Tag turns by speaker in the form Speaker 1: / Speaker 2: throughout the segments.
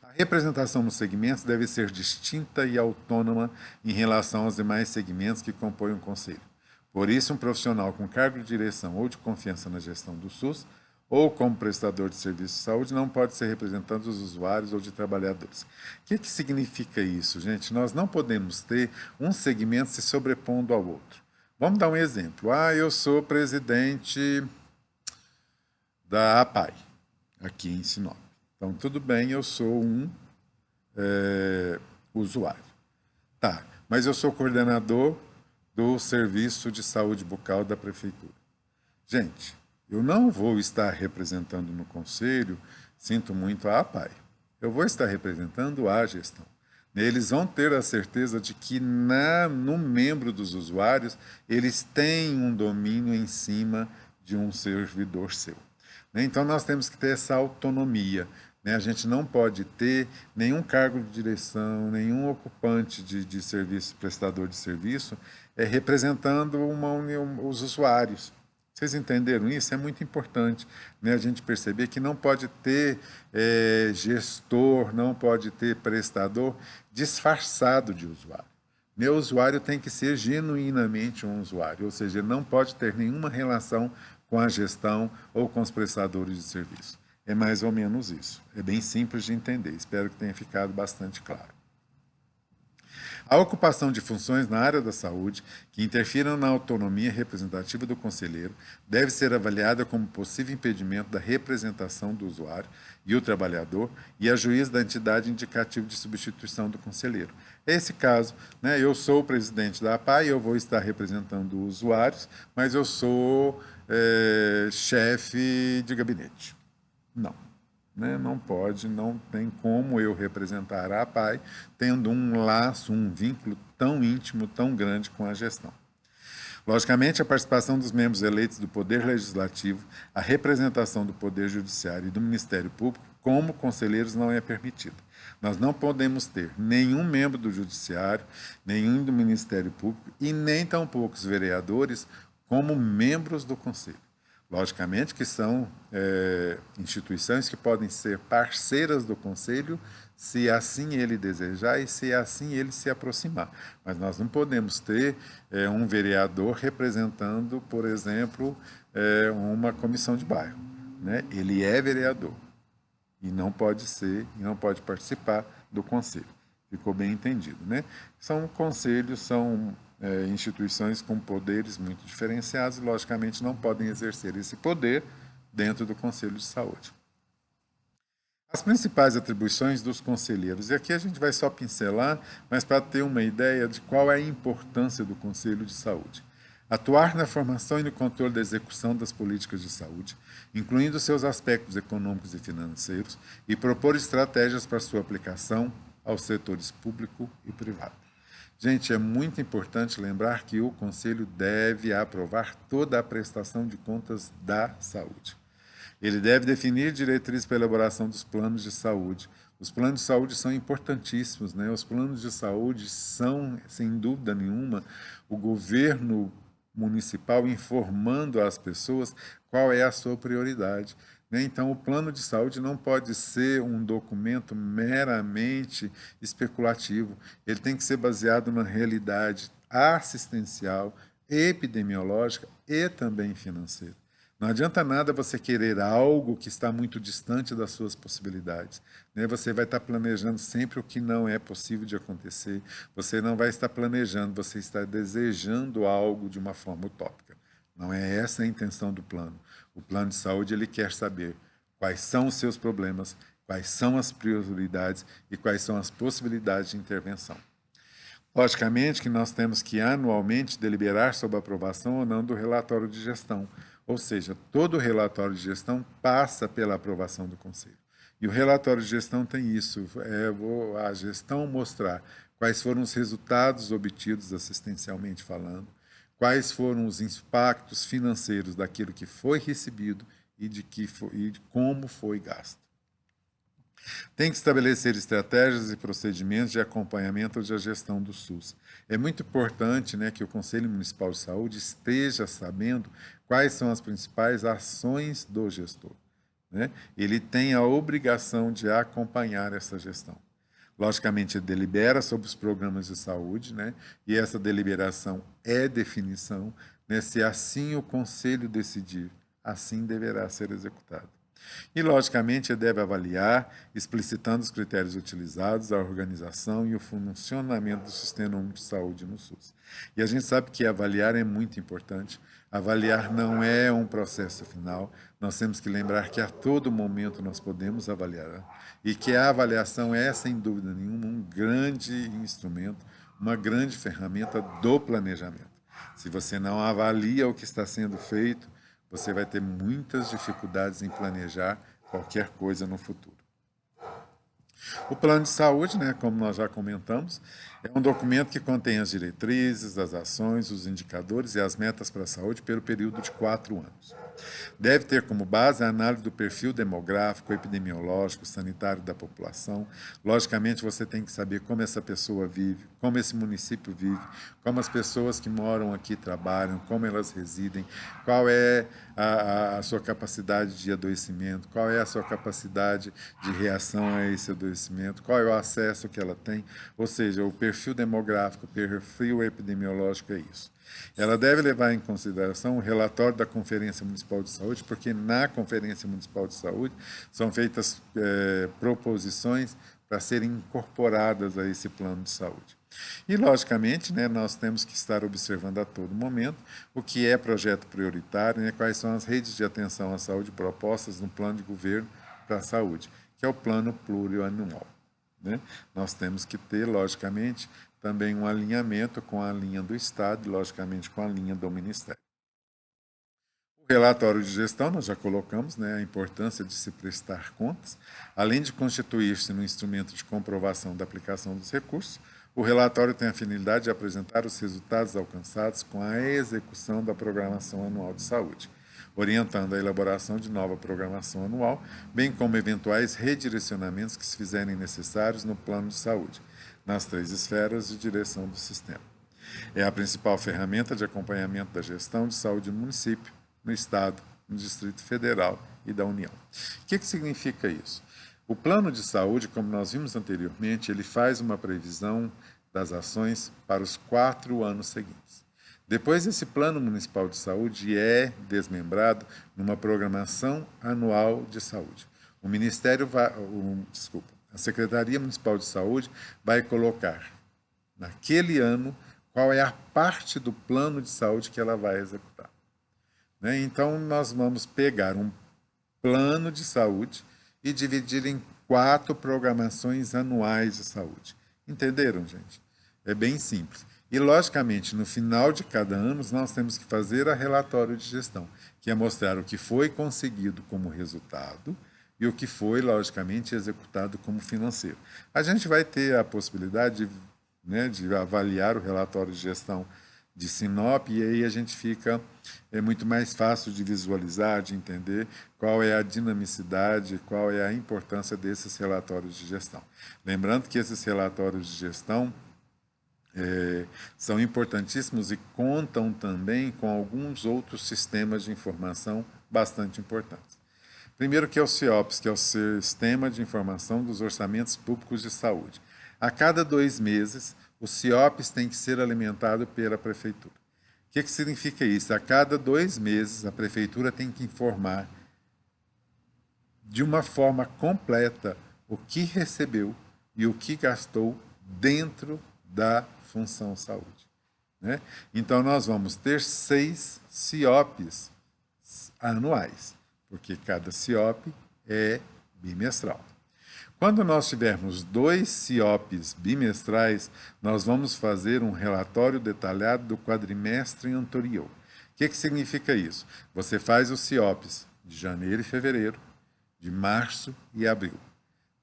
Speaker 1: A representação nos segmentos deve ser distinta e autônoma em relação aos demais segmentos que compõem o Conselho. Por isso, um profissional com cargo de direção ou de confiança na gestão do SUS ou como prestador de serviço de saúde não pode ser representante dos usuários ou de trabalhadores. O que significa isso, gente? Nós não podemos ter um segmento se sobrepondo ao outro. Vamos dar um exemplo. Eu sou presidente da APAI, aqui em Sinop. Então, tudo bem, eu sou um usuário. Tá, mas eu sou coordenador do Serviço de Saúde Bucal da Prefeitura. Gente, eu não vou estar representando no conselho, sinto muito, a APAI. Eu vou estar representando a gestão. Eles vão ter a certeza de que no membro dos usuários, eles têm um domínio em cima de um servidor seu. Então, nós temos que ter essa autonomia. A gente não pode ter nenhum cargo de direção, nenhum ocupante de serviço, prestador de serviço, representando os usuários. Vocês entenderam isso? É muito importante, a gente perceber que não pode ter gestor, não pode ter prestador disfarçado de usuário. Meu usuário tem que ser genuinamente um usuário, ou seja, ele não pode ter nenhuma relação com a gestão ou com os prestadores de serviço. É mais ou menos isso. É bem simples de entender. Espero que tenha ficado bastante claro. A ocupação de funções na área da saúde que interfiram na autonomia representativa do conselheiro deve ser avaliada como possível impedimento da representação do usuário e o trabalhador e a juízo da entidade indicativa de substituição do conselheiro. É esse caso, eu sou o presidente da APAI, eu vou estar representando os usuários, mas eu sou chefe de gabinete. Não. Não pode, não tem como eu representar a APAI tendo um laço, um vínculo tão íntimo, tão grande com a gestão. Logicamente, a participação dos membros eleitos do Poder Legislativo, a representação do Poder Judiciário e do Ministério Público como conselheiros não é permitida. Nós não podemos ter nenhum membro do Judiciário, nenhum do Ministério Público e nem tampouco os vereadores como membros do Conselho. Logicamente que são instituições que podem ser parceiras do Conselho, se assim ele desejar e se assim ele se aproximar. Mas nós não podemos ter um vereador representando, por exemplo, uma comissão de bairro. Ele é vereador e não pode ser, e não pode participar do Conselho. Ficou bem entendido, São conselhos, são instituições com poderes muito diferenciados e, logicamente, não podem exercer esse poder dentro do Conselho de Saúde. As principais atribuições dos conselheiros, e aqui a gente vai só pincelar, mas para ter uma ideia de qual é a importância do Conselho de Saúde. Atuar na formação e no controle da execução das políticas de saúde, incluindo seus aspectos econômicos e financeiros, e propor estratégias para sua aplicação aos setores público e privado. Gente, é muito importante lembrar que o Conselho deve aprovar toda a prestação de contas da saúde. Ele deve definir diretrizes para a elaboração dos planos de saúde. Os planos de saúde são importantíssimos, Os planos de saúde são, sem dúvida nenhuma, o governo municipal informando às pessoas qual é a sua prioridade. Então, o plano de saúde não pode ser um documento meramente especulativo. Ele tem que ser baseado na realidade assistencial, epidemiológica e também financeira. Não adianta nada você querer algo que está muito distante das suas possibilidades. Você vai estar planejando sempre o que não é possível de acontecer. Você não vai estar planejando, você está desejando algo de uma forma utópica. Não é essa a intenção do plano. O plano de saúde ele quer saber quais são os seus problemas, quais são as prioridades e quais são as possibilidades de intervenção. Logicamente que nós temos que anualmente deliberar sobre a aprovação ou não do relatório de gestão, ou seja, todo o relatório de gestão passa pela aprovação do Conselho. E o relatório de gestão tem isso, a gestão mostrar quais foram os resultados obtidos assistencialmente falando, quais foram os impactos financeiros daquilo que foi recebido e de como foi gasto. Tem que estabelecer estratégias e procedimentos de acompanhamento da gestão do SUS. É muito importante que o Conselho Municipal de Saúde esteja sabendo quais são as principais ações do gestor. né, ele tem a obrigação de acompanhar essa gestão. Logicamente, ele delibera sobre os programas de saúde, né, e essa deliberação é definição, né, se assim o conselho decidir, assim deverá ser executado. E, logicamente, ele deve avaliar, explicitando os critérios utilizados, a organização e o funcionamento do Sistema Único de Saúde no SUS. E a gente sabe que avaliar é muito importante. Avaliar não é um processo final. Nós temos que lembrar que a todo momento nós podemos avaliar e que a avaliação é, sem dúvida nenhuma, um grande instrumento, uma grande ferramenta do planejamento. Se você não avalia o que está sendo feito, você vai ter muitas dificuldades em planejar qualquer coisa no futuro. O plano de saúde, né, como nós já comentamos, é um documento que contém as diretrizes, as ações, os indicadores e as metas para a saúde pelo período de 4 anos. Deve ter como base a análise do perfil demográfico, epidemiológico, sanitário da população. Logicamente, você tem que saber como essa pessoa vive, como esse município vive, como as pessoas que moram aqui trabalham, como elas residem, qual é a sua capacidade de adoecimento, qual é a sua capacidade de reação a esse adoecimento, qual é o acesso que ela tem, ou seja, o perfil demográfico, o perfil epidemiológico é isso. Ela deve levar em consideração o relatório da Conferência Municipal de Saúde, porque na Conferência Municipal de Saúde são feitas proposições para serem incorporadas a esse plano de saúde. E, logicamente, né, nós temos que estar observando a todo momento o que é projeto prioritário, né, quais são as redes de atenção à saúde propostas no plano de governo para a saúde, que é o plano plurianual. Né? Nós temos que ter, logicamente, também um alinhamento com a linha do Estado e, logicamente, com a linha do Ministério. O relatório de gestão, nós já colocamos, né, a importância de se prestar contas, além de constituir-se no instrumento de comprovação da aplicação dos recursos, o relatório tem a finalidade de apresentar os resultados alcançados com a execução da programação anual de saúde, orientando a elaboração de nova programação anual, bem como eventuais redirecionamentos que se fizerem necessários no plano de saúde, nas 3 esferas de direção do sistema. É a principal ferramenta de acompanhamento da gestão de saúde no município, no Estado, no Distrito Federal e da União. O que significa isso? O plano de saúde, como nós vimos anteriormente, ele faz uma previsão das ações para os 4 anos seguintes. Depois, esse plano municipal de saúde é desmembrado numa programação anual de saúde. O Ministério vai, a Secretaria Municipal de Saúde vai colocar, naquele ano, qual é a parte do plano de saúde que ela vai executar. Né? Então, nós vamos pegar um plano de saúde e dividir em 4 programações anuais de saúde. Entenderam, gente? É bem simples. E, logicamente, no final de cada ano, nós temos que fazer a relatório de gestão, que é mostrar o que foi conseguido como resultado e o que foi, logicamente, executado como financeiro. A gente vai ter a possibilidade de, né, de avaliar o relatório de gestão de Sinop, e aí a gente fica, é muito mais fácil de visualizar, de entender qual é a dinamicidade, qual é a importância desses relatórios de gestão. Lembrando que esses relatórios de gestão são importantíssimos e contam também com alguns outros sistemas de informação bastante importantes. Primeiro que é o CIOPS, que é o Sistema de Informação dos Orçamentos Públicos de Saúde. A cada 2 meses, o CIOPS tem que ser alimentado pela Prefeitura. O que significa isso? A cada 2 meses, a Prefeitura tem que informar de uma forma completa o que recebeu e o que gastou dentro da função saúde. Né? Então, nós vamos ter 6 CIOPs anuais, porque cada CIOP é bimestral. Quando nós tivermos 2 CIOPs bimestrais, nós vamos fazer um relatório detalhado do quadrimestre anterior. O que significa isso? Você faz os CIOPs de janeiro e fevereiro, de março e abril.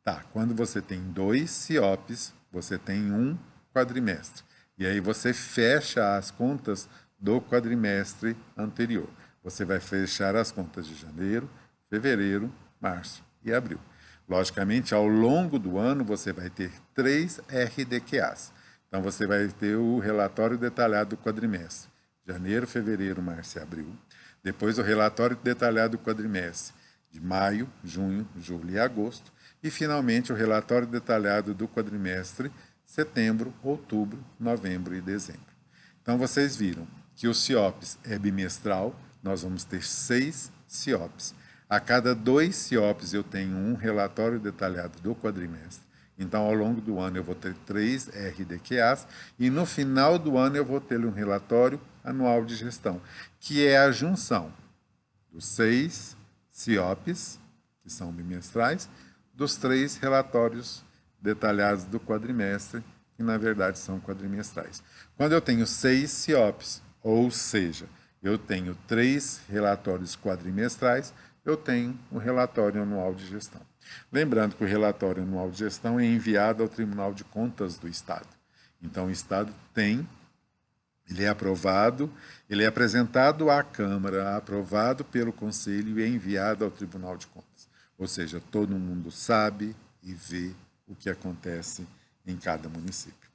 Speaker 1: Tá, quando você tem 2 CIOPs, você tem um quadrimestre. E aí você fecha as contas do quadrimestre anterior. Você vai fechar as contas de janeiro, fevereiro, março e abril. Logicamente, ao longo do ano, você vai ter 3 RDQAs. Então, você vai ter o relatório detalhado do quadrimestre, janeiro, fevereiro, março e abril. Depois, o relatório detalhado do quadrimestre, de maio, junho, julho e agosto, e finalmente o relatório detalhado do quadrimestre, setembro, outubro, novembro e dezembro. Então vocês viram que o CIOPS é bimestral, nós vamos ter 6 CIOPS. A cada 2 CIOPS eu tenho um relatório detalhado do quadrimestre. Então, ao longo do ano, eu vou ter 3 RDQAs e no final do ano eu vou ter um relatório anual de gestão, que é a junção dos 6 CIOPs, que são bimestrais, dos 3 relatórios detalhados do quadrimestre, que na verdade são quadrimestrais. Quando eu tenho 6 CIOPs, ou seja, eu tenho 3 relatórios quadrimestrais, eu tenho um relatório anual de gestão. Lembrando que o relatório anual de gestão é enviado ao Tribunal de Contas do Estado. Então, o Estado tem, ele é aprovado, ele é apresentado à Câmara, aprovado pelo Conselho e é enviado ao Tribunal de Contas. Ou seja, todo mundo sabe e vê o que acontece em cada município.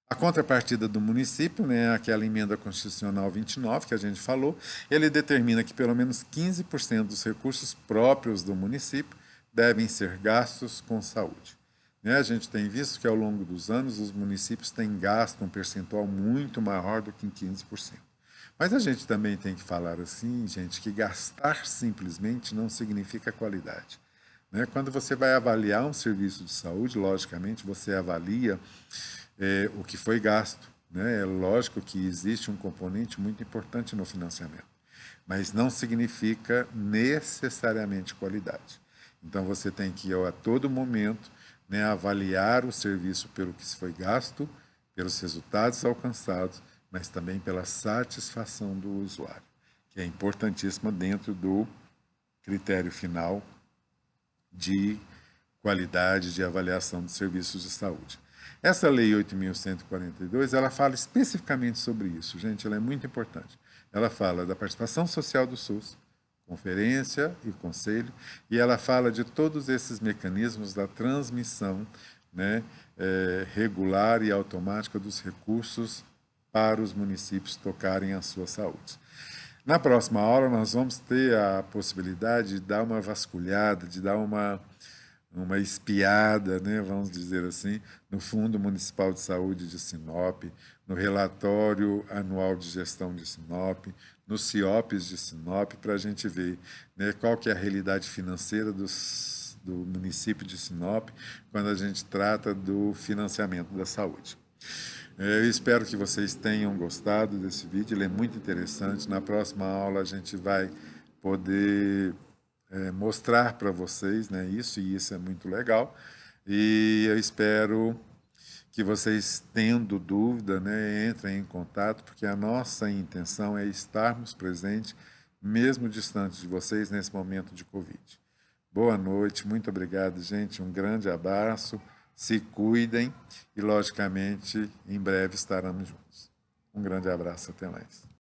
Speaker 1: A contrapartida do município, né, aquela emenda constitucional 29 que a gente falou, ele determina que pelo menos 15% dos recursos próprios do município devem ser gastos com saúde. A gente tem visto que ao longo dos anos os municípios têm gasto um percentual muito maior do que 15%. Mas a gente também tem que falar assim, gente, que gastar simplesmente não significa qualidade. Quando você vai avaliar um serviço de saúde, logicamente você avalia o que foi gasto. É lógico que existe um componente muito importante no financiamento, mas não significa necessariamente qualidade. Então você tem que, a todo momento, avaliar o serviço pelo que foi gasto, pelos resultados alcançados, mas também pela satisfação do usuário, que é importantíssima dentro do critério final de qualidade de avaliação dos serviços de saúde. Essa Lei 8.142, ela fala especificamente sobre isso, gente, ela é muito importante. Ela fala da participação social do SUS, conferência e conselho, e ela fala de todos esses mecanismos da transmissão regular e automática dos recursos para os municípios tocarem a sua saúde. Na próxima aula, nós vamos ter a possibilidade de dar uma vasculhada, de dar uma espiada, vamos dizer assim, no Fundo Municipal de Saúde de Sinop, no relatório anual de gestão de Sinop, nos CIOPs de Sinop, para a gente ver qual que é a realidade financeira do município de Sinop quando a gente trata do financiamento da saúde. Eu espero que vocês tenham gostado desse vídeo, ele é muito interessante. Na próxima aula a gente vai poder mostrar para vocês isso, e isso é muito legal. E eu espero que vocês, tendo dúvida, entrem em contato, porque a nossa intenção é estarmos presentes, mesmo distante de vocês, nesse momento de Covid. Boa noite, muito obrigado, gente, um grande abraço, se cuidem e, logicamente, em breve estaremos juntos. Um grande abraço, até mais.